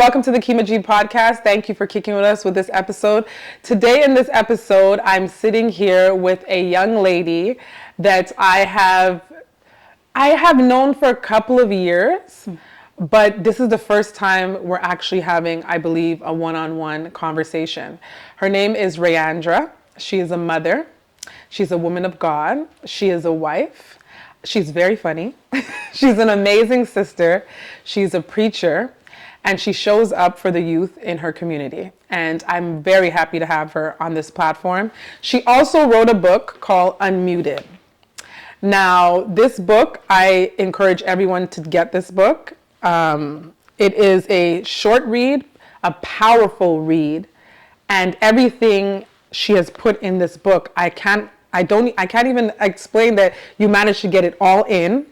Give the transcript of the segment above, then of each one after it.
welcome to the Keemah.G podcast. Thank you for kicking with us with this episode. Today in this episode, I'm sitting here with a young lady that I have known for a couple of years, but this is the first time we're actually having, I believe, a one-on-one conversation. Her name is Rayandra. She is a mother. She's a woman of God. She is a wife. She's very funny. She's an amazing sister. She's a preacher. And she shows up for the youth in her community. And I'm very happy to have her on this platform. She also wrote a book called Unmuted. Now, this book, I encourage everyone to get this book. It is a short read, a powerful read, and everything she has put in this book, I can't even explain that you managed to get it all in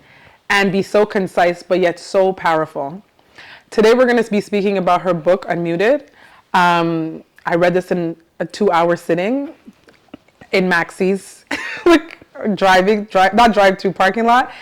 and be so concise, but yet so powerful. Today we're going to be speaking about her book, Unmuted. I read this in a 2-hour sitting in Maxie's drive-through parking lot,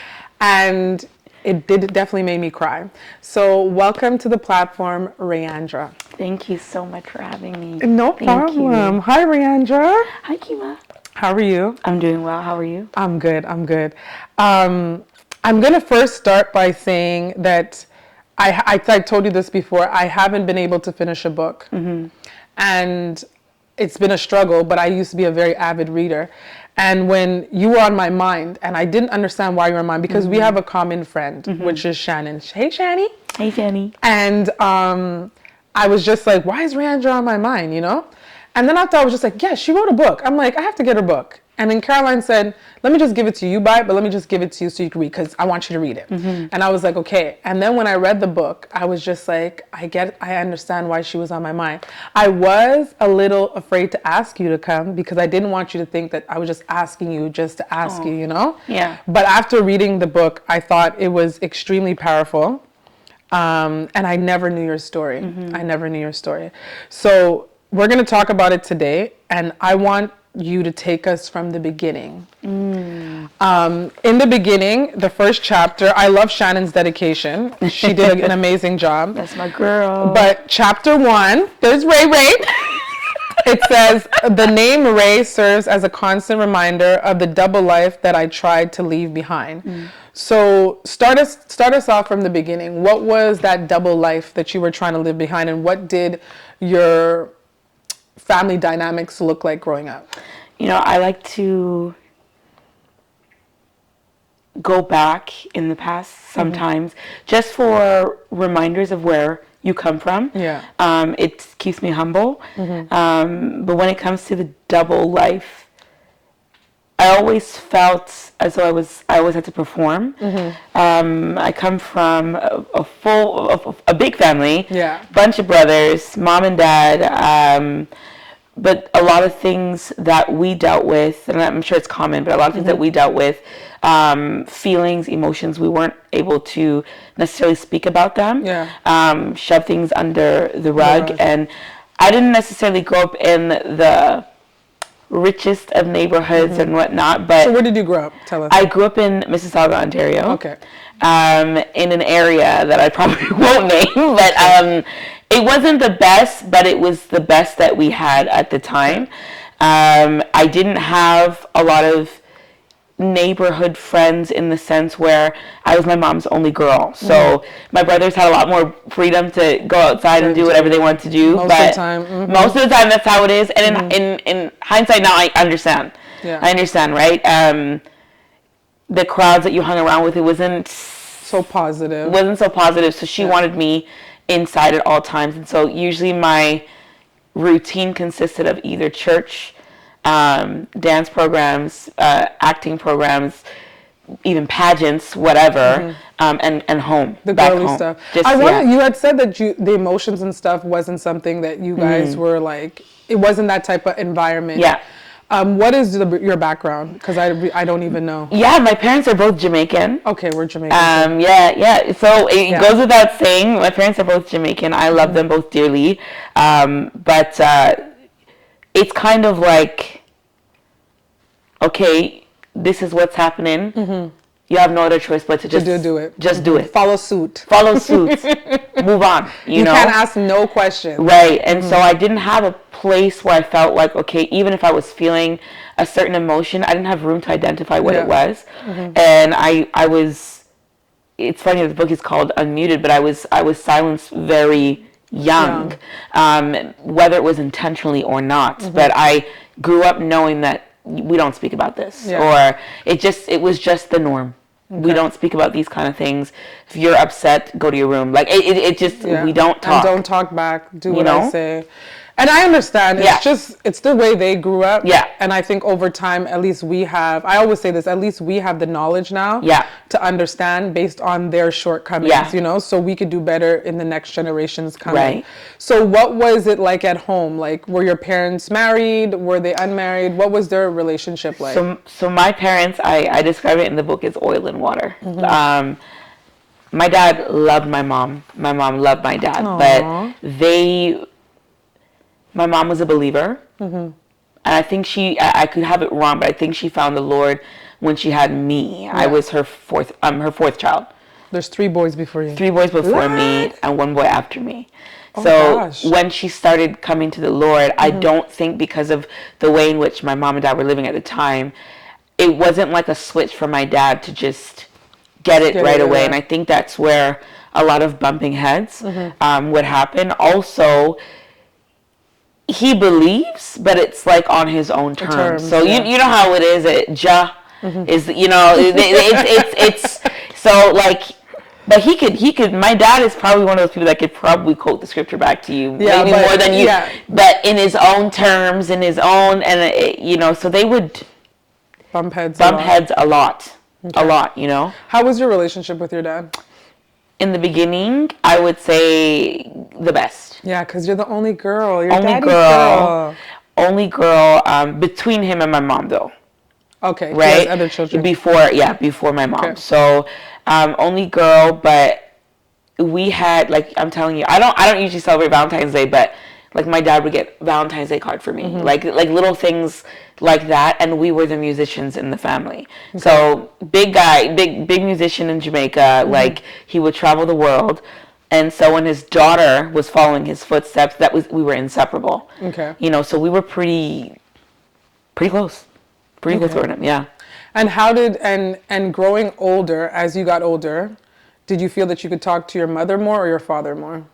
and it definitely made me cry. So welcome to the platform, Rayandra. Thank you so much for having me. No problem. Hi, Rayandra. Hi, Keemah. How are you? I'm doing well. How are you? I'm good. I'm going to first start by saying that I told you this before, I haven't been able to finish a book. Mm-hmm. And it's been a struggle, but I used to be a very avid reader. And when you were on my mind, and I didn't understand why you were on mine, because we have a common friend, which is Shannon. Hey, Shani. Hey, Shani. And I was just like, why is Rayandra on my mind, you know? And then after I was just like, yeah, she wrote a book. I'm like, I have to get her book. And then Caroline said, let me just give it to you. You buy it, but let me just give it to you so you can read, because I want you to read it. Mm-hmm. And I was like, okay. And then when I read the book, I was just like, I understand why she was on my mind. I was a little afraid to ask you to come because I didn't want you to think that I was just asking you just to ask you, you know? Yeah. But after reading the book, I thought it was extremely powerful. And I never knew your story. Mm-hmm. I never knew your story. So we're going to talk about it today, and I want you to take us from the beginning. In the beginning, the first chapter, I love Shannon's dedication. She did an amazing job. That's my girl. But chapter 1, there's Ray. It says, the name Ray serves as a constant reminder of the double life that I tried to leave behind. So start us off from the beginning. What was that double life that you were trying to leave behind, and what did your family dynamics look like growing up? You know, I like to go back in the past sometimes, just for reminders of where you come from. Yeah. It keeps me humble. Mm-hmm. But when it comes to the double life, I always felt as though I always had to perform. Mm-hmm. I come from a big family, bunch of brothers, mom and dad, but a lot of things that we dealt with, and I'm sure it's common, but a lot of things that we dealt with, feelings, emotions, we weren't able to necessarily speak about them, shove things under the rug. And I didn't necessarily grow up in the richest of neighborhoods and whatnot, but so where did you grow up? Tell us. I grew up in Mississauga, Ontario. Okay. In an area that I probably won't name, but it wasn't the best, but it was the best that we had at the time. I didn't have a lot of neighborhood friends in the sense where I was my mom's only girl. So my brothers had a lot more freedom to go outside and do whatever they wanted to do. Most of the time. Most of the time, that's how it is. And in hindsight now, I understand. Yeah. I understand, right? The crowds that you hung around with, it wasn't so positive. So she wanted me inside at all times. And so usually my routine consisted of either church, dance programs, acting programs, even pageants, whatever, and home. The girly stuff. You had said that the emotions and stuff wasn't something that you guys were like, it wasn't that type of environment. Yeah. What is your background? Because I don't even know. Yeah, my parents are both Jamaican. Okay, we're Jamaican. Yeah. So it goes without saying, my parents are both Jamaican. I love them both dearly. But it's kind of like, okay, this is what's happening. you have no other choice but to just do it. Just do it. Follow suit. Follow suit. Move on. You know? Can't ask no questions. Right. And so I didn't have a place where I felt like, okay, even if I was feeling a certain emotion, I didn't have room to identify what it was. And I was, it's funny, the book is called Unmuted, but I was silenced very young. Whether it was intentionally or not. But I grew up knowing that we don't speak about this, or it was just the norm. We don't speak about these kind of things. If you're upset, go to your room. Like it just we don't talk. And don't talk back. Do what I say. And I understand. It's the way they grew up. Yeah. And I think over time, at least we have, I always say this, at least we have the knowledge now to understand based on their shortcomings, you know, so we could do better in the next generations coming. Right. So what was it like at home? Like, were your parents married? Were they unmarried? What was their relationship like? So my parents, I describe it in the book as oil and water. My dad loved my mom. My mom loved my dad. Aww. But my mom was a believer. And I think I could have it wrong, but I think she found the Lord when she had me. I was her fourth child. There's 3 boys before you. 3 boys before me and 1 boy after me. Oh, so gosh. When she started coming to the Lord, I don't think because of the way in which my mom and dad were living at the time, it wasn't like a switch for my dad to just get it right away. And I think that's where a lot of bumping heads would happen. Also, he believes, but it's like on his own terms. So you know how it is. Is, you know, it's so like, but he could. My dad is probably one of those people that could probably quote the scripture back to you, maybe more than you. But in his own terms, in his own, and you know, so they would bump heads a lot, you know. How was your relationship with your dad? In the beginning, I would say the best. Yeah, because you're the only girl. You're only girl. Only girl. Between him and my mom, though. Okay. Right. He has other children. Before my mom. Okay. So, only girl, but we had, like, I'm telling you, I don't usually celebrate Valentine's Day, but like my dad would get Valentine's Day card for me, like little things like that, and we were the musicians in the family. Okay. So big guy, big musician in Jamaica. Like he would travel the world, and so when his daughter was following his footsteps, we were inseparable. Okay, you know, so we were pretty close, close with him. Yeah. And how did and growing older, as you got older, did you feel that you could talk to your mother more or your father more?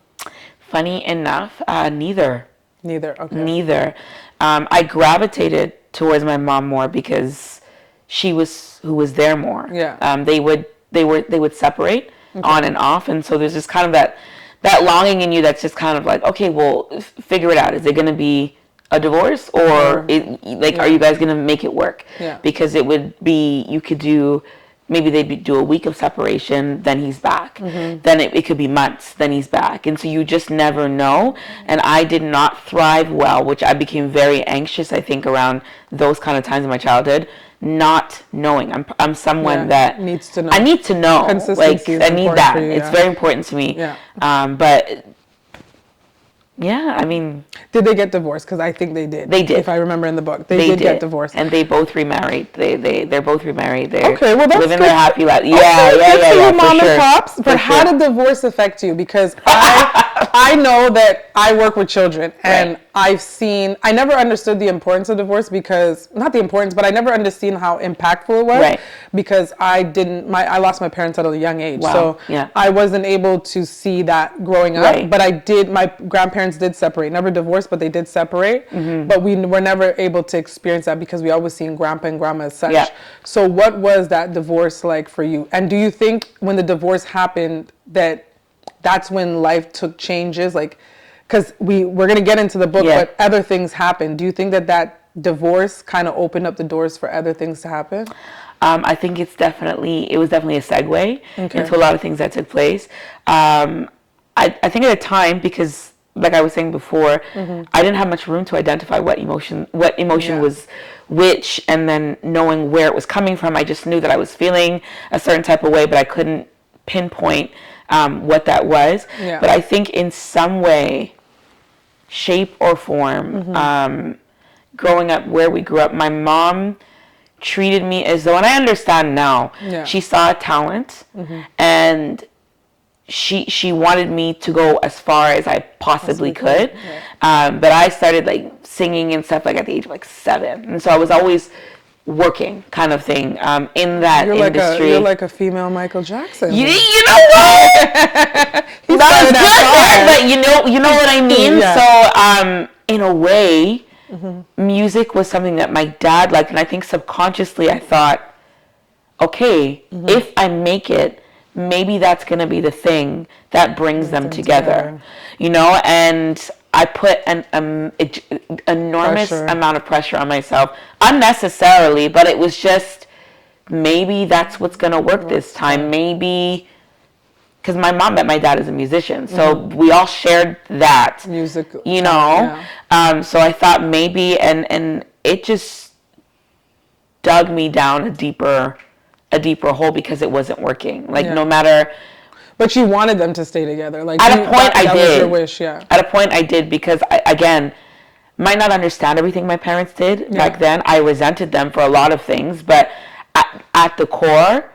Funny enough, neither. Neither. Okay. Neither. I gravitated towards my mom more because she was who was there more. Yeah. They would separate on and off, and so there's just kind of that longing in you that's just kind of like, okay, well, figure it out. Is it going to be a divorce or are you guys going to make it work? Yeah. Because it would be, you could do. Maybe they'd do a week of separation, then he's back. Then it could be months, then he's back. And so you just never know. And I did not thrive well, which I became very anxious, I think, around those kind of times in my childhood, not knowing. I'm someone that needs to know. I need to know. Consistency I need that. It's very important to me. Yeah. But yeah, I mean... Did they get divorced? Because I think they did. They did. If I remember in the book. They did get divorced. And they both remarried. They're both remarried. They're okay, well, that's living good. their happy life. Yeah. Mom and pops. But how did divorce affect you? Because I know that I work with children, and I never understood the importance of divorce because, not the importance, but I never understood how impactful it was because I lost my parents at a young age. Wow. So I wasn't able to see that growing up, but my grandparents did separate, never divorced, but they did separate, but we were never able to experience that because we always seen grandpa and grandma as such. Yeah. So what was that divorce like for you? And do you think when the divorce happened that's when life took changes? Like, because we're going to get into the book, but other things happened. Do you think that divorce kind of opened up the doors for other things to happen? I think it was definitely a segue into a lot of things that took place. I think at the time, because like I was saying before, I didn't have much room to identify what emotion was which, and then knowing where it was coming from, I just knew that I was feeling a certain type of way, but I couldn't pinpoint what that was. Yeah. But I think in some way, shape or form, growing up where we grew up, my mom, treated me as though, and I understand now, she saw a talent, and she wanted me to go as far as I possibly could. But I started like singing and stuff like at the age of like 7, and so I was always working, kind of thing, in that industry. You're like a female Michael Jackson. You know what? But you know what I mean. So in a way, music was something that my dad liked, and I think subconsciously I thought, okay, if I make it, maybe that's going to be the thing that brings them together. You know, and I put an enormous amount of pressure on myself, unnecessarily, but it was just, maybe that's what's going to work this time. Maybe, because my mom met my dad as a musician, so we all shared that music, you know. So I thought maybe, and it just dug me down a deeper hole, because it wasn't working. Like no matter. But you wanted them to stay together. Like at a point, I did. That was your wish, At a point, I did, because I, again, might not understand everything my parents did back then. I resented them for a lot of things, but at the core,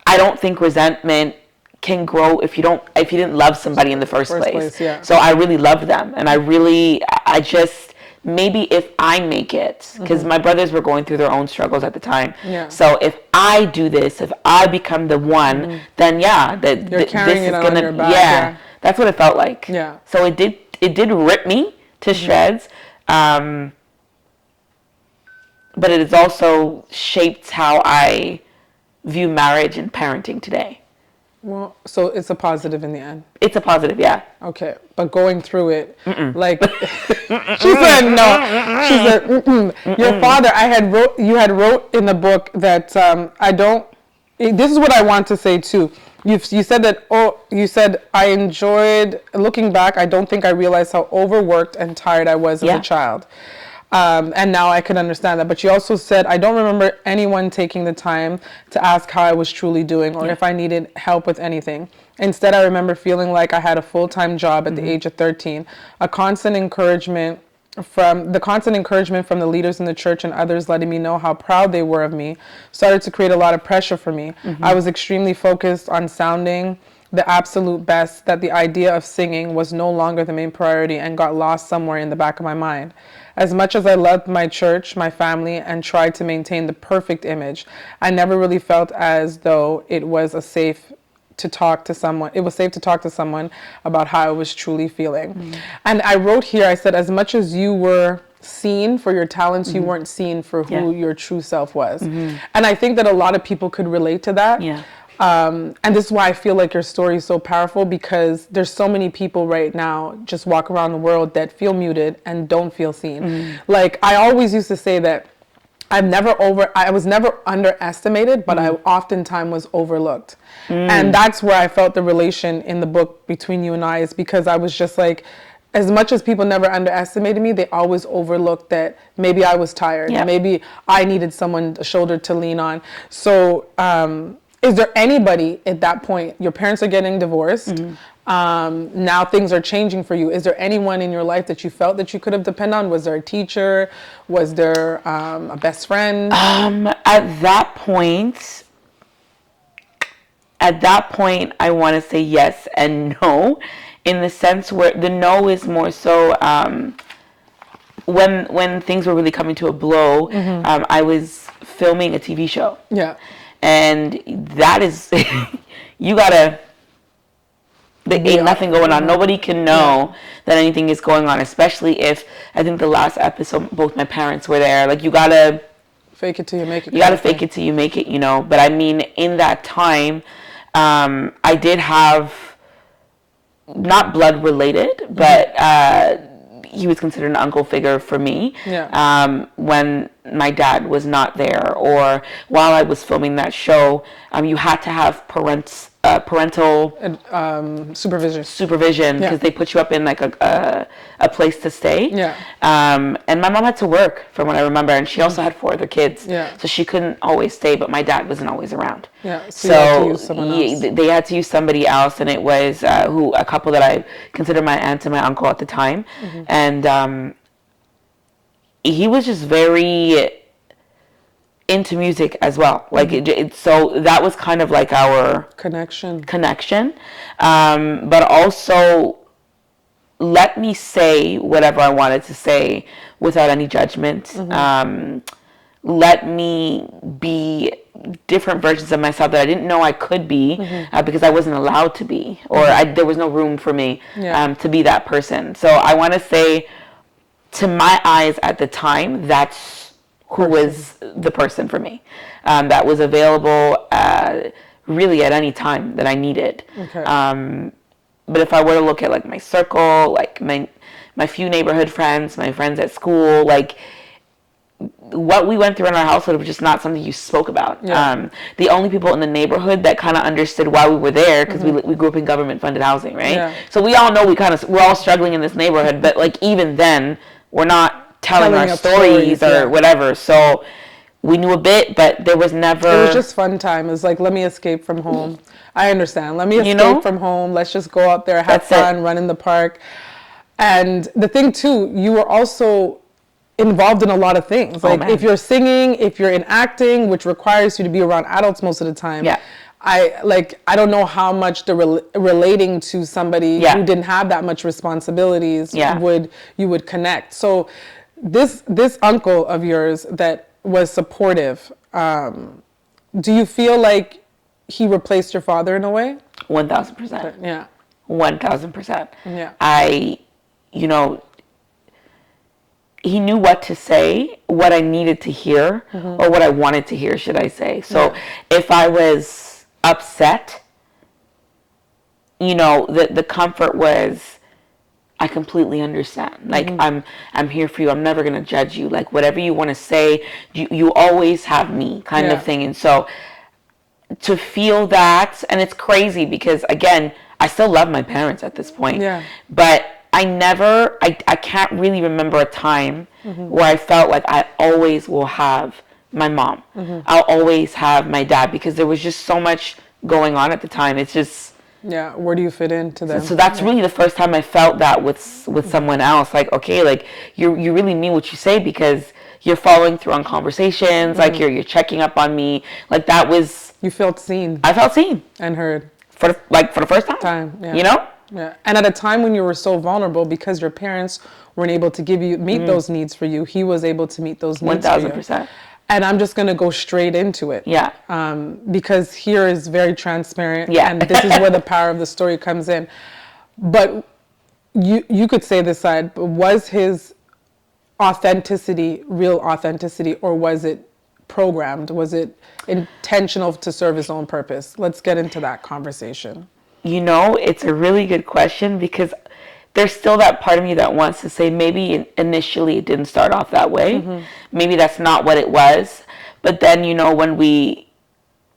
I don't think resentment can grow if you didn't love somebody in the first place. So I really loved them, and I just. Maybe if I make it, because my brothers were going through their own struggles at the time. So if I do this, if I become the one, then you're carrying it on your back. Yeah, that's what it felt like. Yeah. So it did rip me to shreds, but it has also shaped how I view marriage and parenting today. Well, so it's a positive in the end. It's a positive, yeah. Okay, but going through it, like she said, no. She said, your father. You had wrote in the book that I don't. This is what I want to say too. You said that. You said I enjoyed looking back. I don't think I realized how overworked and tired I was as a child. And now I could understand that. But you also said, I don't remember anyone taking the time to ask how I was truly doing or if I needed help with anything. Instead, I remember feeling like I had a full-time job at the age of 13. The constant encouragement from the leaders in the church and others letting me know how proud they were of me started to create a lot of pressure for me. I was extremely focused on sounding the absolute best, that the idea of singing was no longer the main priority and got lost somewhere in the back of my mind. As much as I loved my church, my family, and tried to maintain the perfect image, I never really felt as though it was safe to talk to someone about how I was truly feeling. And I wrote here, I said, as much as you were seen for your talents, you weren't seen for who your true self was. And I think that a lot of people could relate to that. And this is why I feel like your story is so powerful, because there's so many people right now just walk around the world that feel muted and don't feel seen. Like I always used to say that I was never underestimated, but I oftentimes was overlooked. And that's where I felt the relation in the book between you and I, is because I was just like, as much as people never underestimated me, they always overlooked that maybe I was tired, maybe I needed a shoulder to lean on. So, is there anybody at that point, your parents are getting divorced, now things are changing for you. Is there anyone in your life that you felt that you could have depended on? Was there a teacher? Was there a best friend? At that point, I want to say yes and no, in the sense where the no is more so when things were really coming to a blow. I was filming a TV show. And that is, you gotta, there ain't nothing going on. Nobody can know that anything is going on, especially if, I think the last episode, both my parents were there. Like, you gotta fake it till you make it. You gotta fake it till you make it, you know. But I mean, in that time, I did have, not blood related, but he was considered an uncle figure for me. When my dad was not there, or while I was filming that show, you had to have parental supervision, because they put you up in like a place to stay. And my mom had to work, from what I remember, and she also had 4 other kids, so she couldn't always stay, but my dad wasn't always around. So they had to use somebody else, and it was a couple that I considered my aunt and my uncle at the time. And he was just very into music as well. Like so that was kind of like our connection. But also let me say whatever I wanted to say without any judgment. Let me be different versions of myself that I didn't know I could be because I wasn't allowed to be, or there was no room for me to be that person. So I want to say, to my eyes at the time, that's who was the person for me. That was available really at any time that I needed. Okay. But if I were to look at like my circle, like my few neighborhood friends, my friends at school, like what we went through in our household was just not something you spoke about. The only people in the neighborhood that kind of understood why we were there, because we grew up in government-funded housing, right? So we all know we're all struggling in this neighborhood, but like even then, we're not telling our stories or whatever. So we knew a bit, but there was never... It was just fun time. It was like, let me escape from home. I understand. Let me escape from home. Let's just go out there, have fun, run in the park. And the thing too, you were also involved in a lot of things. Like if you're singing, if you're in acting, which requires you to be around adults most of the time. I don't know how much the relating to somebody who didn't have that much responsibilities you would connect. So this uncle of yours that was supportive, do you feel like he replaced your father in a way? 1,000%. Yeah. 1,000%. Yeah. He knew what to say, what I needed to hear, or what I wanted to hear, should I say. So if I was upset, the comfort was, I completely understand. Like, I'm here for you. I'm never going to judge you. Like, whatever you want to say, you always have me kind of thing. And so to feel that, and it's crazy because, again, I still love my parents at this point. But I can't really remember a time where I felt like I always will have my mom. I'll always have my dad, because there was just so much going on at the time. It's just... Yeah, where do you fit into them? So that's really the first time I felt that with someone else. Like, okay, like you really mean what you say, because you're following through on conversations, like you're checking up on me. Like that was... You felt seen. I felt seen. And heard. For the first time. Yeah. Yeah, and at a time when you were so vulnerable because your parents weren't able to meet those needs for you, he was able to meet those needs 1,000%. And I'm just going to go straight into it. Yeah. Because here is very transparent. Yeah. And this is where the power of the story comes in. But you could say this side, but was his authenticity real authenticity, or was it programmed? Was it intentional to serve his own purpose? Let's get into that conversation. It's a really good question, because there's still that part of me that wants to say maybe initially it didn't start off that way. Maybe that's not what it was. But then,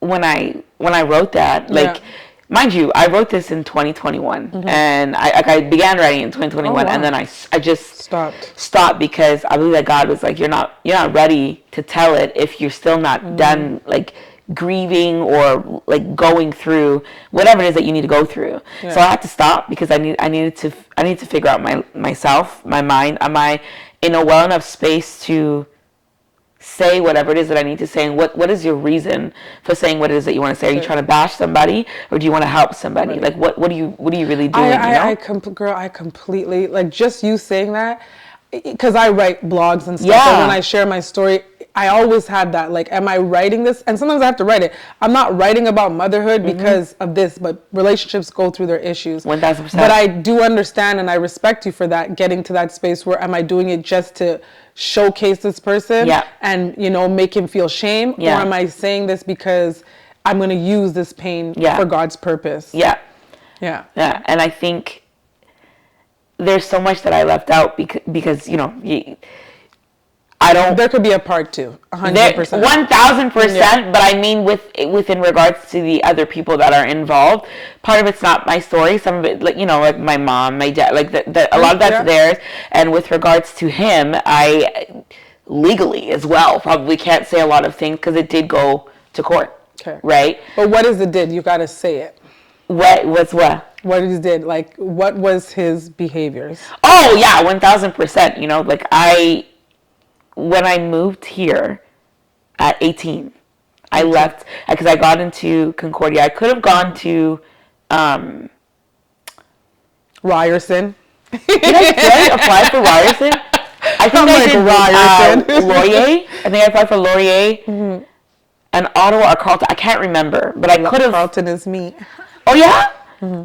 when I wrote that, like, mind you, I wrote this in 2021, and I began writing in 2021, and then I just stopped because I believe that God was like, you're not ready to tell it if you're still not done, like, grieving or like going through whatever it is that you need to go through. So I had to stop because I needed to figure out myself, my mind. Am I in a well enough space to say whatever it is that I need to say? And what is your reason for saying what it is that you want to say? Are you trying to bash somebody, or do you want to help somebody? Like what are you really doing? I completely, like, just you saying that, because I write blogs and stuff, and when I share my story, I always had that, like, am I writing this? And sometimes I have to write it. I'm not writing about motherhood because of this, but relationships go through their issues. 1,000%. But I do understand, and I respect you for that, getting to that space where, am I doing it just to showcase this person and, make him feel shame? Or am I saying this because I'm going to use this pain for God's purpose? Yeah. And I think there's so much that I left out because I don't... There could be a part two, 100%. 1,000%, but I mean within regards to the other people that are involved. Part of it's not my story. Some of it, like, like my mom, my dad, like a lot of that's theirs. And with regards to him, I legally as well probably can't say a lot of things because it did go to court. Okay. Right? But what is it did? You got to say it. What was what? What he did, like, what was his behaviors? Oh yeah, 1,000%. Like when I moved here, at 18. I left because I got into Concordia. I could have gone to Ryerson. Did I apply for Ryerson? I think I did Ryerson. Laurier. I think I applied for Laurier and Ottawa or Carleton. I can't remember, but I could have. Carleton is me. Oh yeah,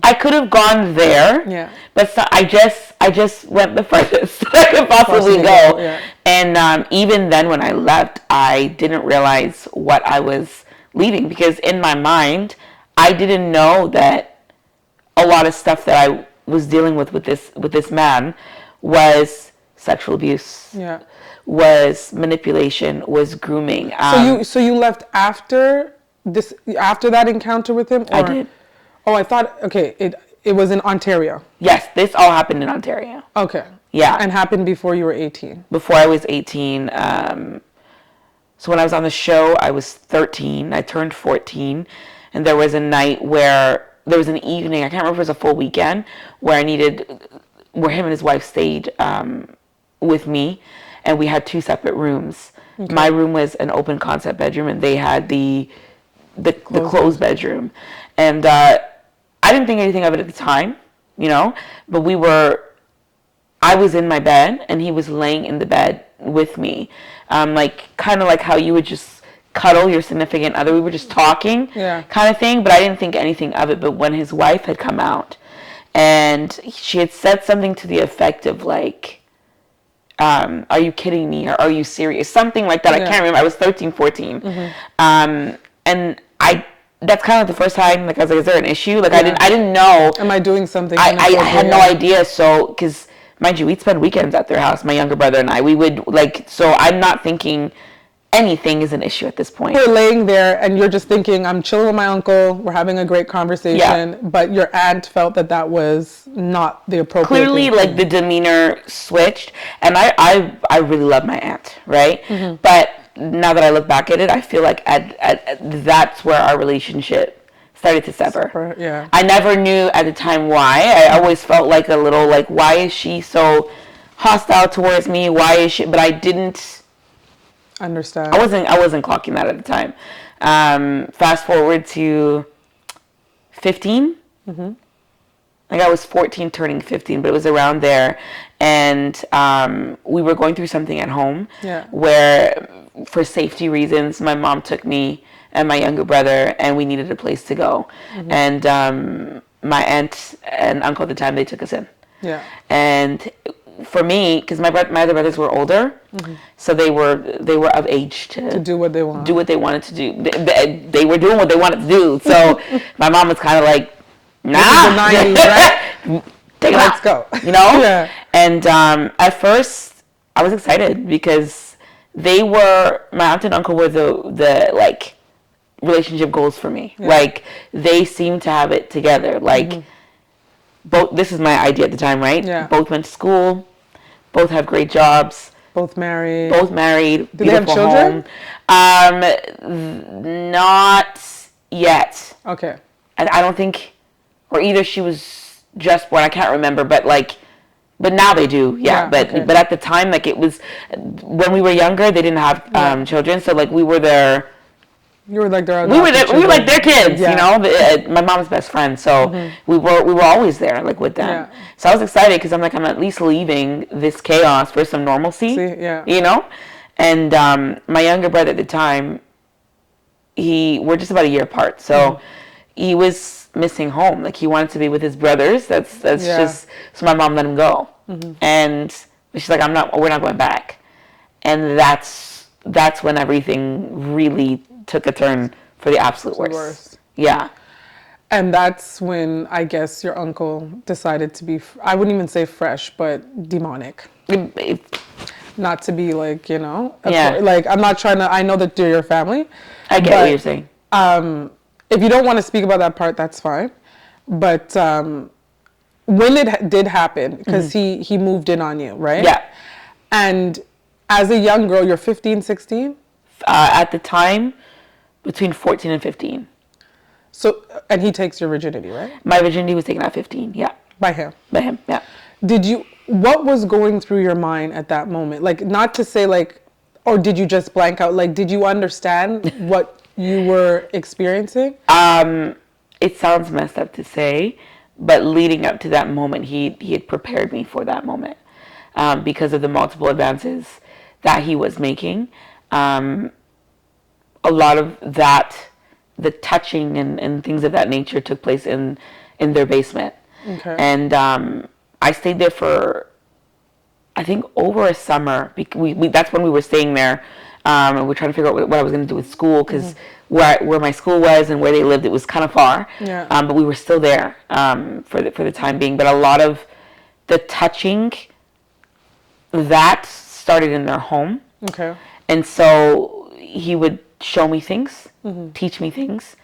I could have gone there. Yeah, but I just went the furthest I could possibly go. Yeah. And even then, when I left, I didn't realize what I was leaving because in my mind, I didn't know that a lot of stuff that I was dealing with this man was sexual abuse. Yeah. Was manipulation, was grooming. So you left after that encounter with him? Or? I did. Oh, I thought, okay, it was in Ontario. Yes, this all happened in Ontario. Okay. Yeah. And happened before you were 18. Before I was 18. So when I was on the show, I was 13. I turned 14. And there was a night where, there was an evening, I can't remember if it was a full weekend, where him and his wife stayed with me. And we had 2 separate rooms. Okay. My room was an open concept bedroom, and they had the closed bedroom. And I didn't think anything of it at the time, but I was in my bed, and he was laying in the bed with me. Kind of like how you would just cuddle your significant other. We were just talking, kind of thing, but I didn't think anything of it. But when his wife had come out, and she had said something to the effect of like, are you kidding me? Or are you serious? Something like that. I can't remember. I was 13, 14. Mm-hmm. And that's kind of the first time, like, I was like, is there an issue? Like, I didn't know. Am I doing something? I had no idea. So, because, mind you, we'd spend weekends at their house, my younger brother and I. We would, so I'm not thinking anything is an issue at this point. You're laying there, and you're just thinking, I'm chilling with my uncle, we're having a great conversation, but your aunt felt that was not the appropriate Clearly, like, the demeanor switched, and I really love my aunt, right? Mm-hmm. But now that I look back at it, I feel like that's where our relationship started to sever. Yeah. I never knew at the time why. I always felt like a little, like, why is she so hostile towards me? Why is she? But I didn't understand. I wasn't clocking that at the time. Fast forward to 15. Mm-hmm. Like, I was 14 turning 15, but it was around there. And we were going through something at home where, for safety reasons, my mom took me and my younger brother, and we needed a place to go. Mm-hmm. And my aunt and uncle at the time, they took us in. Yeah. And for me, because my other brothers were older, mm-hmm. so they were of age to do what they wanted. Do what they wanted to do. They were doing what they wanted to do. So my mom was kind of like, nah. This is the 90s, right? Let's go. Yeah. And at first, I was excited because my aunt and uncle were the like relationship goals for me. Yeah. Like, they seemed to have it together. Like, mm-hmm. This is my idea at the time, right? Yeah. Both went to school. Both have great jobs. Both married. Do they have children? Not yet. Okay. I don't think, or either she was just born. I can't remember, but now they do. Yeah. But at the time, like, it was when we were younger, they didn't have children. So, like, we were their. You were like their. We were like their kids. Yeah. My mom's best friend. So mm-hmm. we were always there, like, with them. Yeah. So I was excited because I'm like, I'm at least leaving this chaos for some normalcy. And my younger brother at the time, we're just about a year apart. So mm-hmm. he was missing home. Like, he wanted to be with his brothers. That's just, so my mom let him go. Mm-hmm. And she's like, we're not going back. And that's when everything really took a turn for the absolute worst. Yeah. And that's when, I guess, your uncle decided to be, I wouldn't even say fresh, but demonic. Not to be like, like, I'm not trying to, I know that they're your family. I get what you're saying. If you don't want to speak about that part, that's fine. But when it did happen, because mm-hmm. he moved in on you, right? Yeah. And as a young girl, you're 15, 16? At the time, between 14 and 15. So, and he takes your virginity, right? My virginity was taken at 15, yeah. By him? By him, yeah. What was going through your mind at that moment? Like, not to say like, Or did you just blank out? Like, did you understand what you were experiencing? It sounds messed up to say, but leading up to that moment, he had prepared me for that moment, because of the multiple advances that he was making. A lot of that, the touching and things of that nature took place in their basement. Okay. And I stayed there for, I think, over a summer. That's when we were staying there. And we're trying to figure out what I was going to do with school, because where my school was and where they lived, it was kind of far. Yeah. But we were still there for the time being. But a lot of the touching, that started in their home. Okay. And so he would show me things, teach me things.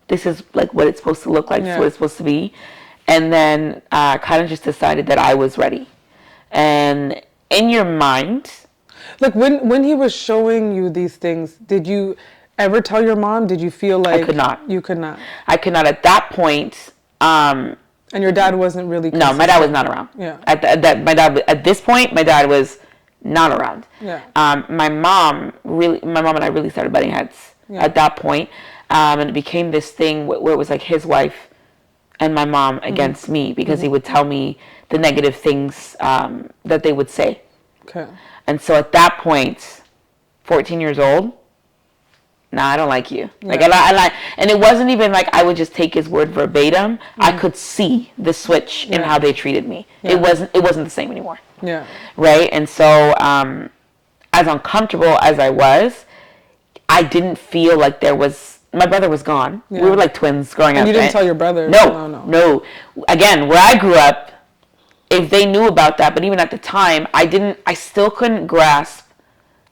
This is like what it's supposed to look like. This is what it's supposed to be. And then kind of just decided that I was ready. And in your mind, like when he was showing you these things, did you ever tell your mom? Did you feel like I could not? You could not. I could not at that point. And your dad wasn't really consistent. No, my dad was not around. Yeah. At this point, my dad was not around. Yeah. My mom and I really started butting heads at that point. And it became this thing where it was like his wife and my mom against me, because he would tell me the negative things that they would say. Okay. And so at that point, 14 years old, nah, I don't like you. Yeah. Like, and it wasn't even like I would just take his word verbatim. I could see the switch in how they treated me. Yeah. It wasn't the same anymore. Yeah. Right? And so, as uncomfortable as I was, I didn't feel like my brother was gone. Yeah. We were like twins growing up. And you didn't tell your brother? No. Again, where I grew up, if they knew about that, but even at the time, I still couldn't grasp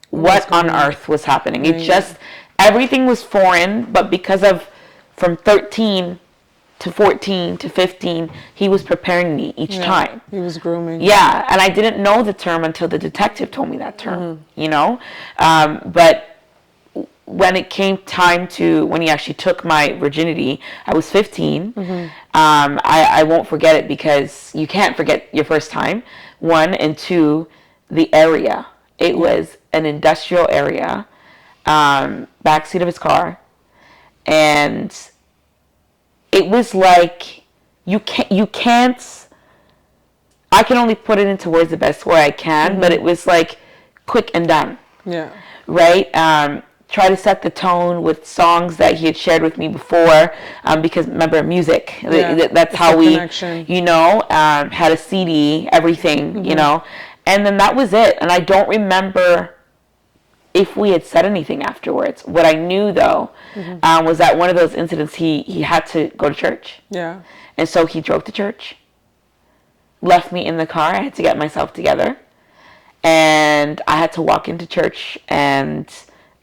what on earth was happening. It just, everything was foreign, but because of, from 13 to 14 to 15, he was preparing me each time. He was grooming. Yeah, and I didn't know the term until the detective told me that term, you know? But when it came time when he actually took my virginity, I was 15. I won't forget it, because you can't forget your first time, one, and two, the area. It was an industrial area, backseat of his car, and it was like, you can't, I can only put it into words the best way I can, but it was like quick and done. Yeah. Right? Try to set the tone with songs that he had shared with me before, because remember, music, that's how we, connection. you know, had a CD, everything, you know, and then that was it. And I don't remember if we had said anything afterwards. What I knew, though, was that one of those incidents, he had to go to church. Yeah. And so he drove to church, left me in the car. I had to get myself together, and I had to walk into church, and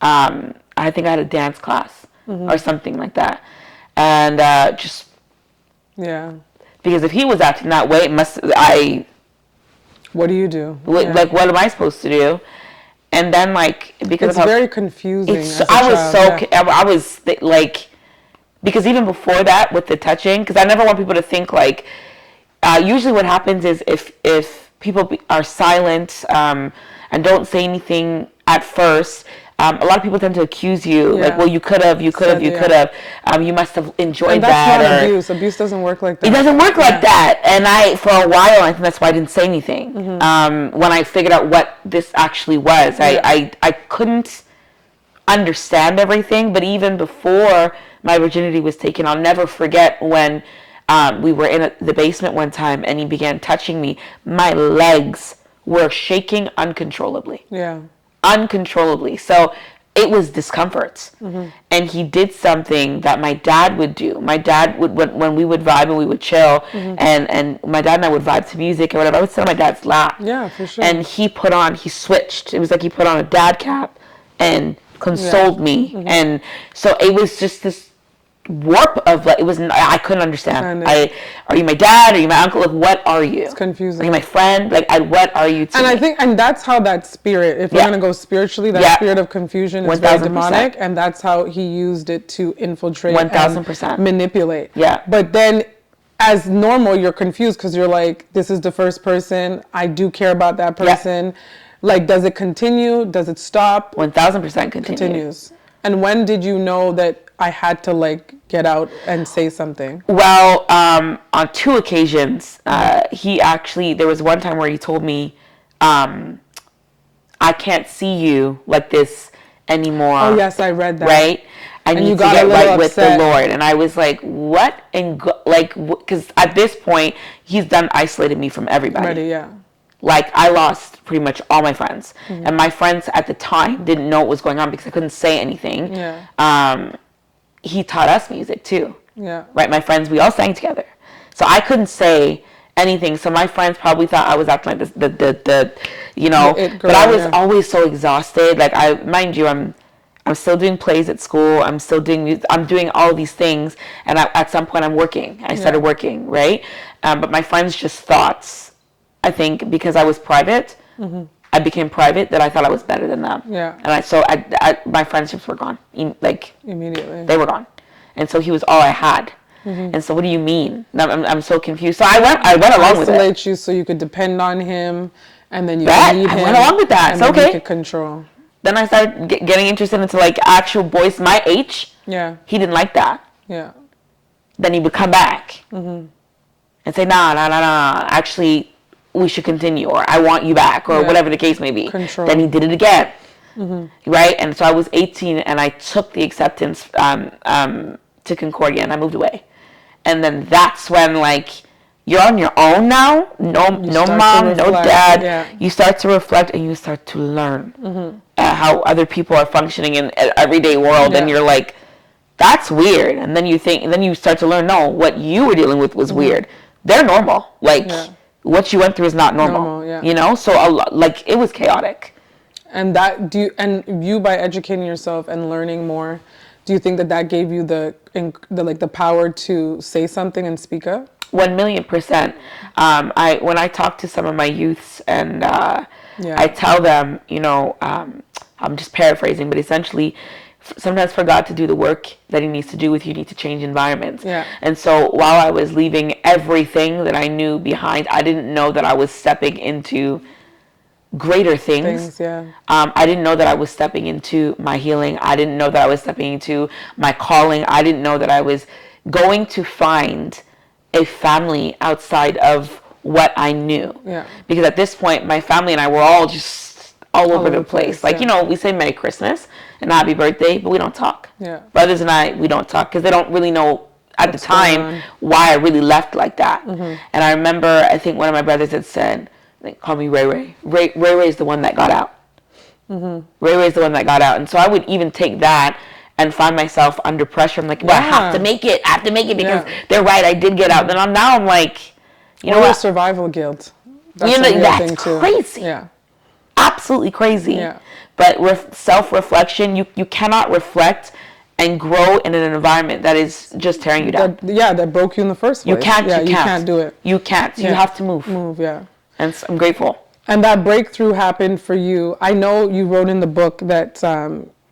I think I had a dance class or something like that. And just... Yeah. Because if he was acting that way, what do you do? Like, what am I supposed to do? And then, like, because it's very confusing. I was like, because even before that, with the touching, because I never want people to think like, usually what happens is if people are silent and don't say anything at first, a lot of people tend to accuse you, like, well, you could have, you must have enjoyed and that. That's not abuse. Abuse doesn't work like that. It doesn't work like that. And for a while, I think that's why I didn't say anything. When I figured out what this actually was, I couldn't understand everything, but even before my virginity was taken, I'll never forget when we were in the basement one time and he began touching me. My legs were shaking uncontrollably. Yeah. Uncontrollably. So it was discomfort. And he did something that my dad would do. My dad would, when we would vibe and we would chill, and my dad and I would vibe to music or whatever, I would sit on my dad's lap. Yeah, for sure. And he switched. It was like he put on a dad cap and consoled me. And so it was just this warp of like, I couldn't understand. Are you my dad? Are you my uncle? Like, what are you? It's confusing. Are you my friend? Like, what are you to me? I think, and that's how that spirit, if we're going to go spiritually, that spirit of confusion is very demonic, and that's how he used it to infiltrate 1,000% and manipulate. Yeah. But then as normal, you're confused because you're like, this is the first person, I do care about that person. Like, does it continue? Does it stop? 1000% continues. And when did you know that I had to like get out and say something? Well, on 2 occasions, there was one time where he told me, I can't see you like this anymore. Oh yes, I read that. Right? I need to get right with the Lord. And I was like, what? And because at this point, he's done isolated me from everybody. Yeah. Like, I lost pretty much all my friends. Mm-hmm. And my friends at the time didn't know what was going on because I couldn't say anything. Yeah. He taught us music too. Yeah. Right? My friends, we all sang together. So I couldn't say anything. So my friends probably thought I was acting like the but I was always so exhausted. Like, mind you, I'm still doing plays at school. I'm still doing music. I'm doing all these things. And at some point I'm working. I started working, right? But my friends just thought, I think because I was private, I became private, that I thought I was better than them. Yeah. And my friendships were gone. Like, immediately. They were gone. And so he was all I had. And so what do you mean? I'm so confused. So I went along with it. Isolate you so you could depend on him, and then you could need him. I went along with that. And it's okay. You could control. Then I started getting interested into like actual boys my age. Yeah. He didn't like that. Yeah. Then he would come back and say, nah. Actually, we should continue, or I want you back, or whatever the case may be. Control. Then he did it again. Right? And so I was 18 and I took the acceptance to Concordia and I moved away. And then that's when, like, you're on your own now. No mom, no dad. Yeah. You start to reflect and you start to learn how other people are functioning in an everyday world. And you're like, that's weird. And then you start to learn, no, what you were dealing with was weird. They're normal. Like, what you went through is not normal. You know? So, it was chaotic. And you by educating yourself and learning more, do you think that gave you the power to say something and speak up? 1,000,000%. When I talk to some of my youths and I tell them, I'm just paraphrasing, but essentially, sometimes for God to do the work that he needs to do with you, you need to change environments. Yeah. And so while I was leaving everything that I knew behind, I didn't know that I was stepping into greater things. I didn't know that I was stepping into my healing. I didn't know that I was stepping into my calling. I didn't know that I was going to find a family outside of what I knew. Yeah. Because at this point, my family and I were all just all over the place. Like, we say Merry Christmas and Happy Birthday, but we don't talk. Yeah. Brothers and I, we don't talk because they don't really know at the time why I really left like that. And I remember, I think one of my brothers had said, they call me Ray Ray. Ray Ray is the one that got out. Ray Ray is the one that got out. And so I would even take that and find myself under pressure. I'm like, well, I have to make it. Because they're right. I did get out. Then now I'm like, you know what? Survival guilt. That's crazy. Yeah. Absolutely crazy. Yeah. But self-reflection, you cannot reflect and grow in an environment that is just tearing you down. That broke you in the first place. You can't do it. You can't. You have to move. And so I'm grateful. And that breakthrough happened for you. I know you wrote in the book that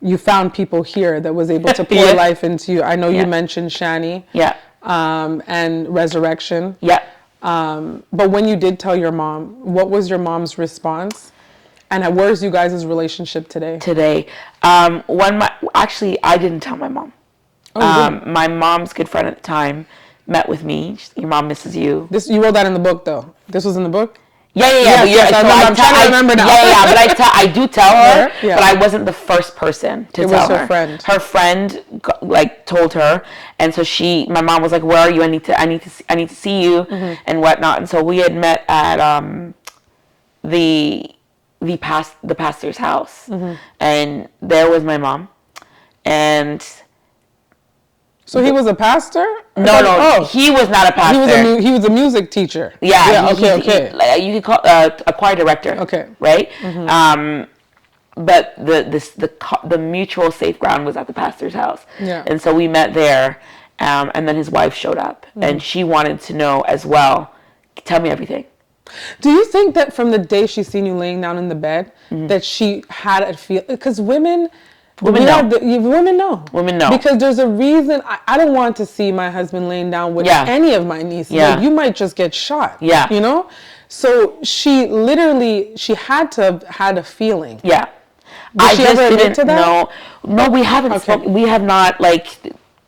you found people here that was able to pour life into you. I know you mentioned Shani. Yeah. And Resurrection. Yeah. But when you did tell your mom, what was your mom's response? And where's you guys' relationship today? Actually, I didn't tell my mom. Oh, my mom's good friend at the time met with me. Your mom misses you. You wrote that in the book, though. This was in the book? Yeah. I'm trying to remember now. But I do tell her, but I wasn't the first person to tell her. It was her friend. Her friend, told her, and so my mom was like, "Where are you? I need to see you," and whatnot. And so we had met at the pastor's house, and there was my mom, and. So he was a pastor? No, he was not a pastor. He was a music teacher. Yeah. Okay. You could call a choir director. Okay. Right. But the mutual safe ground was at the pastor's house. Yeah. And so we met there, and then his wife showed up, and she wanted to know as well. Tell me everything. Do you think that from the day she seen you laying down in the bed, that she had a feel? Because women know. Women know. Because there's a reason. I don't want to see my husband laying down with any of my nieces. Yeah. Like, you might just get shot. Yeah. So she had to have had a feeling. Yeah. Did she just ever admit didn't to that? know. No, we haven't spoken. We have not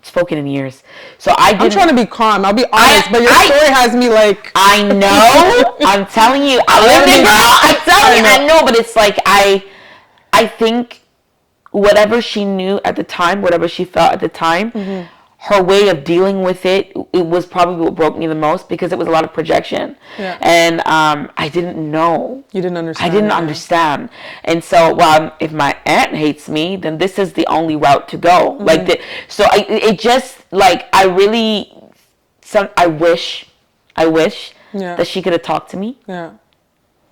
spoken in years. So I'm trying to be calm. I'll be honest, but your story has me like. I know. I'm telling you. I lived it, girl. I'm telling you. I know, but it's like I think whatever she knew at the time, whatever she felt at the time, her way of dealing with it was probably what broke me the most, because it was a lot of projection. Yeah. And I didn't know. You didn't understand. I didn't understand. And so, well, if my aunt hates me, then this is the only route to go. It just, like, I wish that she could have talked to me. Yeah.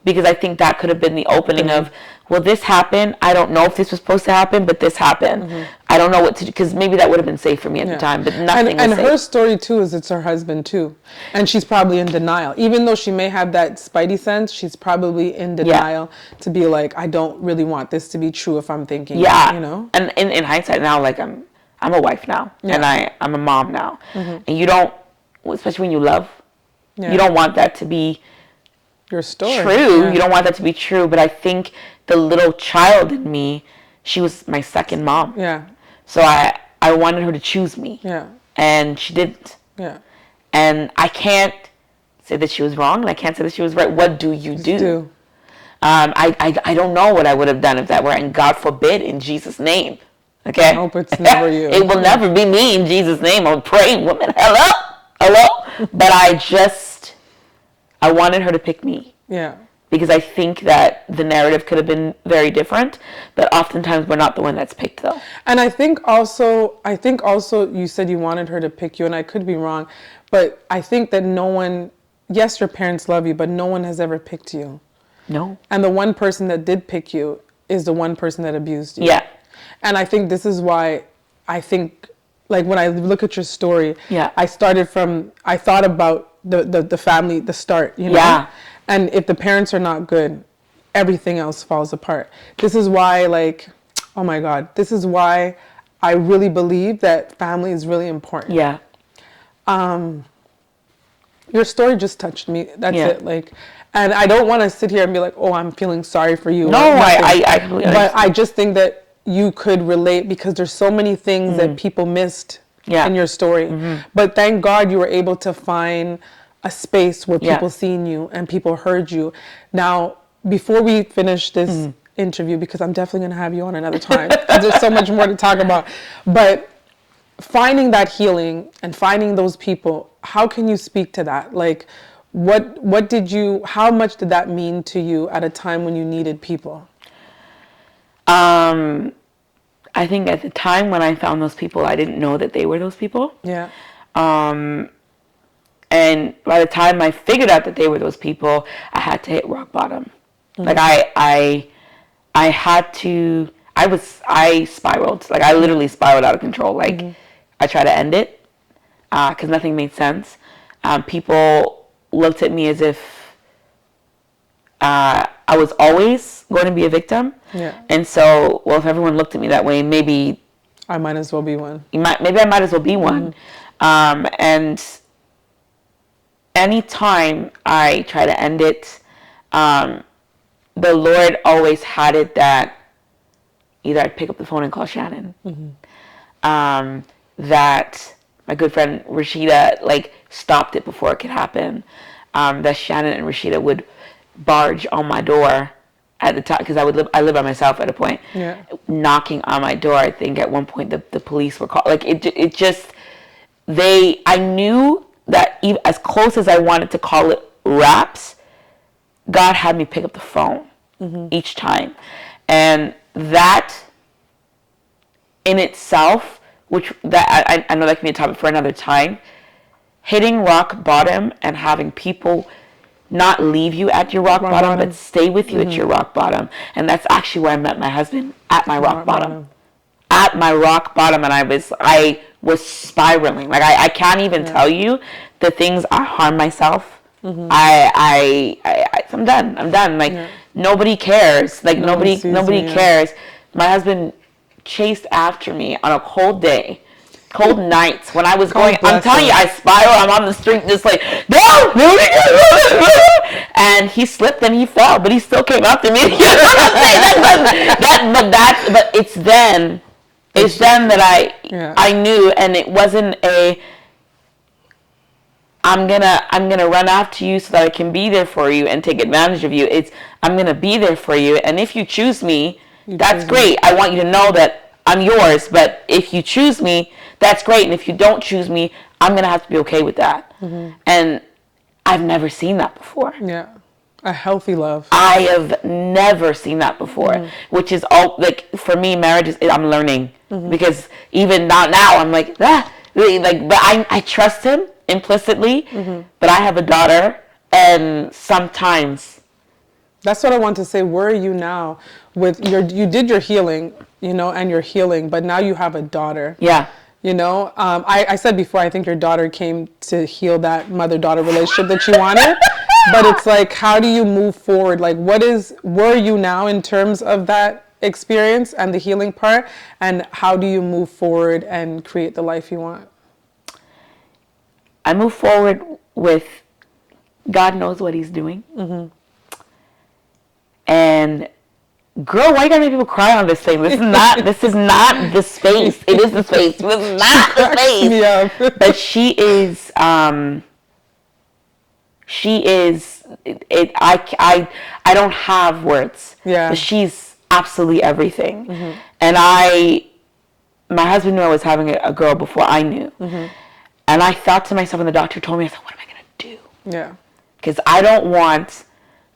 Because I think that could have been the opening of, well, this happened. I don't know if this was supposed to happen, but this happened. I don't know what to do, because maybe that would have been safe for me at the time, but nothing was safe. And her story, too, is it's her husband, too. And she's probably in denial. Even though she may have that spidey sense, she's probably in denial to be like, I don't really want this to be true if I'm thinking, you know? And in hindsight now, like, I'm a wife now, and I'm a mom now. And you don't, especially when you love, you don't want that to be your story. True. You don't want that to be true, but I think the little child in me, she was my second mom. Yeah. So I wanted her to choose me. Yeah. And she didn't. Yeah. And I can't say that she was wrong, and I can't say that she was right. What do you do? I don't know what I would have done if that were, and God forbid, in Jesus' name. Okay? I hope it's never you. It will never be me, in Jesus' name. I'm praying, woman. Hello? But I wanted her to pick me. Yeah. Because I think that the narrative could have been very different, but oftentimes we're not the one that's picked, though. And I think also you said you wanted her to pick you, and I could be wrong, but I think that no one, yes, your parents love you, but no one has ever picked you. No. And the one person that did pick you is the one person that abused you. Yeah. And I think this is why I think, like, when I look at your story, I thought about the family, the start, you know? Yeah. And if the parents are not good, everything else falls apart. This is why, like, oh my God, this is why I really believe that family is really important. Yeah. Your story just touched me. That's it. Like, and I don't want to sit here and be like, oh, I'm feeling sorry for you. No, I completely But I just think that you could relate, because there's so many things that people missed in your story. But thank God you were able to find a space where people seen you and people heard you. Now, before we finish this interview, because I'm definitely going to have you on another time, because there's so much more to talk about, but finding that healing and finding those people, how can you speak to that? Like, how much did that mean to you at a time when you needed people? I think at the time when I found those people, I didn't know that they were those people. Yeah. And by the time I figured out that they were those people, I had to hit rock bottom. Like I had to, I spiraled. Like, I literally spiraled out of control. Like, I tried to end it, because nothing made sense. People looked at me as if I was always going to be a victim. Yeah. And so, well, if everyone looked at me that way, maybe I might as well be one. Maybe I might as well be one. And anytime I try to end it, the Lord always had it that either I'd pick up the phone and call Shannon, that my good friend Rashida, like, stopped it before it could happen, that Shannon and Rashida would barge on my door at the time, because I live by myself at a point, knocking on my door. I think at one point the police were called. Like, it just, I knew that even as close as I wanted to call it raps, God had me pick up the phone each time. And that in itself, I know that can be a topic for another time, hitting rock bottom and having people not leave you at your rock bottom, but stay with you at your rock bottom. And that's actually where I met my husband, at my rock bottom. At my rock bottom, and I was spiraling. Like, I can't even tell you the things I harm myself. I'm done. Like, nobody cares. Like, nobody cares. My husband chased after me on a cold day, cold nights when I was God going. I'm telling you, I spiral. I'm on the street, just like no, and he slipped and he fell, but he still came after me. You know what I'm saying? But it's then. It's then that I knew, and it wasn't a I'm gonna run after you so that I can be there for you and take advantage of you. It's I'm gonna be there for you, and if you choose me, that's great. I want you to know that I'm yours. But if you choose me, that's great. And if you don't choose me, I'm gonna have to be okay with that. And I've never seen that before. Yeah, a healthy love. I have never seen that before, which is all like for me, marriage is I'm learning because even not now I'm like but I trust him implicitly, but I have a daughter, and sometimes. That's what I want to say. Where are you now with you did your healing, and you're healing, but now you have a daughter. Yeah. I said before, I think your daughter came to heal that mother-daughter relationship that you wanted, but it's like, how do you move forward? Like, where are you now in terms of that experience and the healing part, and how do you move forward and create the life you want? I move forward with God knows what he's doing. And girl, why you gotta make people cry on this thing? This is not the space. It is the space. This is not the space. Yeah. But she is I don't have words. Yeah. But she's absolutely everything. And my husband knew I was having a girl before I knew. And I thought to myself when the doctor told me, I thought, what am I gonna do? Yeah. Because I don't want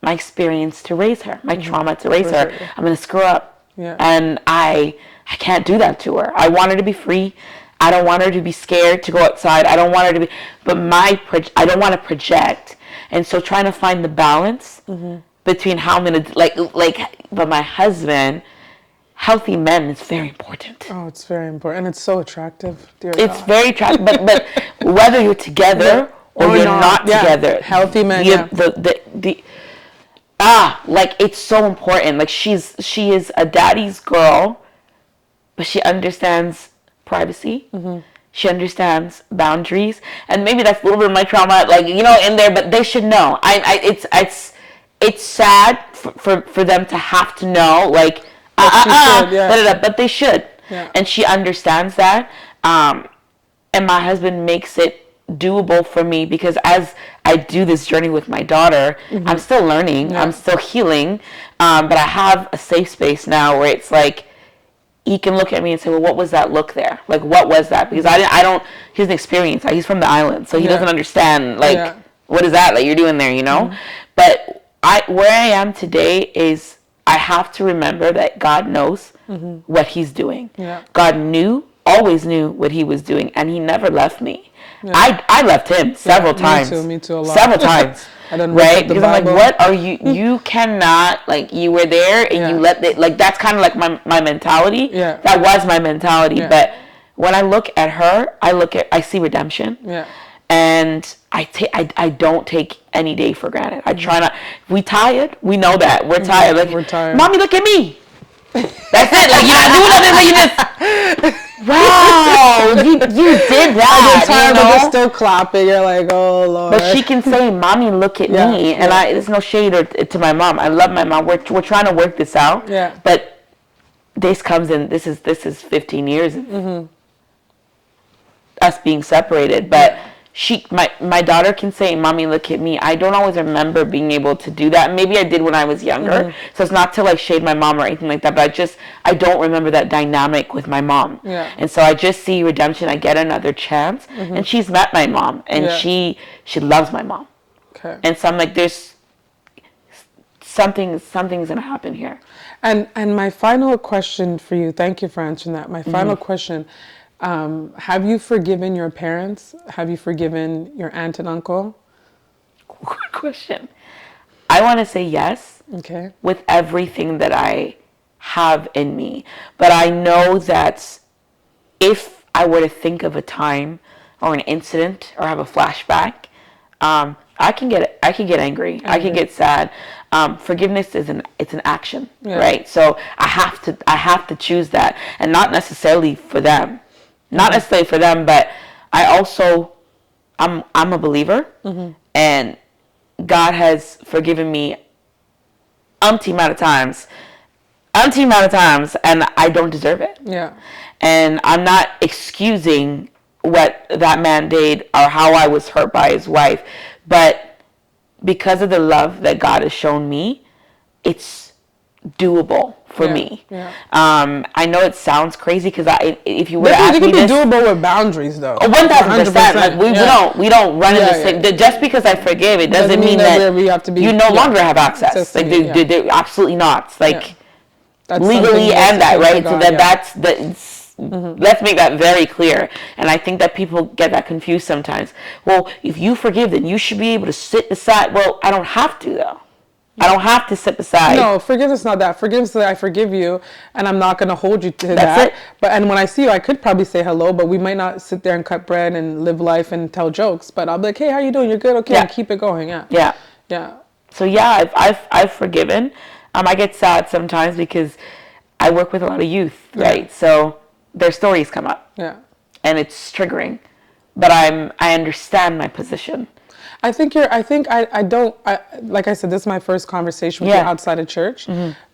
my experience to raise her, my trauma to raise her. I'm going to screw up. Yeah. And I can't do that to her. I want her to be free. I don't want her to be scared to go outside. I don't want her to be, but I don't want to project. And so trying to find the balance between how I'm going to, but my husband, healthy men is very important. Oh, it's very important. And it's so attractive. It's very attractive. but whether you're together or you're not together. Healthy men, it's so important. Like she is a daddy's girl, but she understands privacy. She understands boundaries, and maybe that's a little bit of my trauma, in there. But they should know. It's sad for them to have to know, but they should. Yeah. And she understands that, and my husband makes it doable for me because as I do this journey with my daughter, I'm still learning, I'm still healing, but I have a safe space now where it's like he can look at me and say, well, what was that look there? Like, what was that? Because I don't, he doesn't experience that. He's from the island, so he doesn't understand, what is that you're doing there, But where I am today is I have to remember that God knows what he's doing. Yeah. God always knew what he was doing, and he never left me. Yeah. I left him several times. Me too, a lot. Several times. Right? Because I'm like, what are you? You cannot, you were there and you let it, that's kind of like my mentality. Yeah. That was my mentality. Yeah. But when I look at her, I see redemption. Yeah. And I don't take any day for granted. I try not. We tired. We know that. We're tired. We're tired. Mommy, look at me. That's it. You're not doing nothing, but you just. Wow, you did that. Tired, but they're still clapping. You're like, oh Lord. But she can say, "Mommy, look at me," and there's no shade to my mom. I love my mom. We're trying to work this out. Yeah. But this comes in. This is 15 years of us being separated, but. My daughter can say, "Mommy, look at me." I don't always remember being able to do that. Maybe I did when I was younger. So it's not to shade my mom or anything like that, but I don't remember that dynamic with my mom. Yeah. And so I just see redemption. I get another chance, and she's met my mom, and she loves my mom. Okay. And so I'm like, there's something's gonna happen here. And my final question for you. Thank you for answering that. My final question. Have you forgiven your parents? Have you forgiven your aunt and uncle? Good question. I want to say yes. Okay. With everything that I have in me. But I know that if I were to think of a time or an incident or have a flashback, I can get angry. I can get sad. Forgiveness it's an action, right? So I have to choose that, and not necessarily for them. Not necessarily for them, but I'm a believer, and God has forgiven me umpteen amount of times, and I don't deserve it. Yeah. And I'm not excusing what that man did or how I was hurt by his wife, but because of the love that God has shown me, it's doable for me. Yeah. I know it sounds crazy because if you would ask It me can be this, doable with boundaries though. 1,000%. Like we don't run in the same. Just because I forgive, it doesn't mean that we have to be, you no longer have access. Like they absolutely not. Like legally and that, right? So that's let's make that very clear. And I think that people get that confused sometimes. Well, if you forgive, then you should be able to sit aside. Well, I don't have to though. I don't have to sit beside. No, forgiveness is not that. Forgiveness is that I forgive you, and I'm not going to hold you to that. That's it. But and when I see you, I could probably say hello, but we might not sit there and cut bread and live life and tell jokes. But I'll be like, hey, how you doing? You're good? Okay, and keep it going. Yeah. So I've forgiven. I get sad sometimes because I work with a lot of youth, right? So their stories come up. Yeah. And it's triggering, but I understand my position. I think I don't, like I said, this is my first conversation with you outside of church,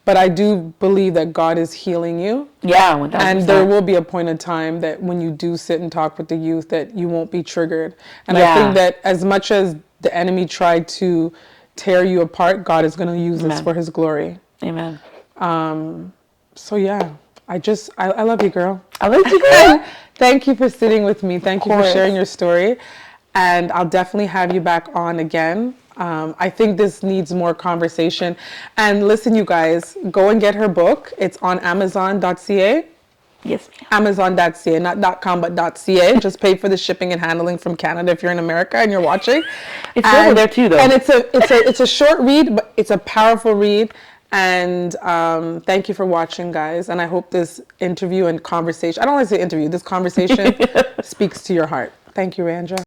but I do believe that God is healing you. Yeah, 1,000%. And there will be a point in time that when you do sit and talk with the youth that you won't be triggered. And I think that as much as the enemy tried to tear you apart, God is going to use this for his glory. Amen. So yeah, I love you, girl. I love you, girl. Thank you for sitting with me. Thank you for sharing your story. And I'll definitely have you back on again. I think this needs more conversation. And listen, you guys, go and get her book. It's on Amazon.ca. Yes, ma'am. Amazon.ca, not .com, but .ca. Just pay for the shipping and handling from Canada if you're in America and you're watching. It's over there too, though. And it's a short read, but it's a powerful read. And thank you for watching, guys. And I hope this interview and conversation, I don't want to say interview, this conversation speaks to your heart. Thank you, Rayandra.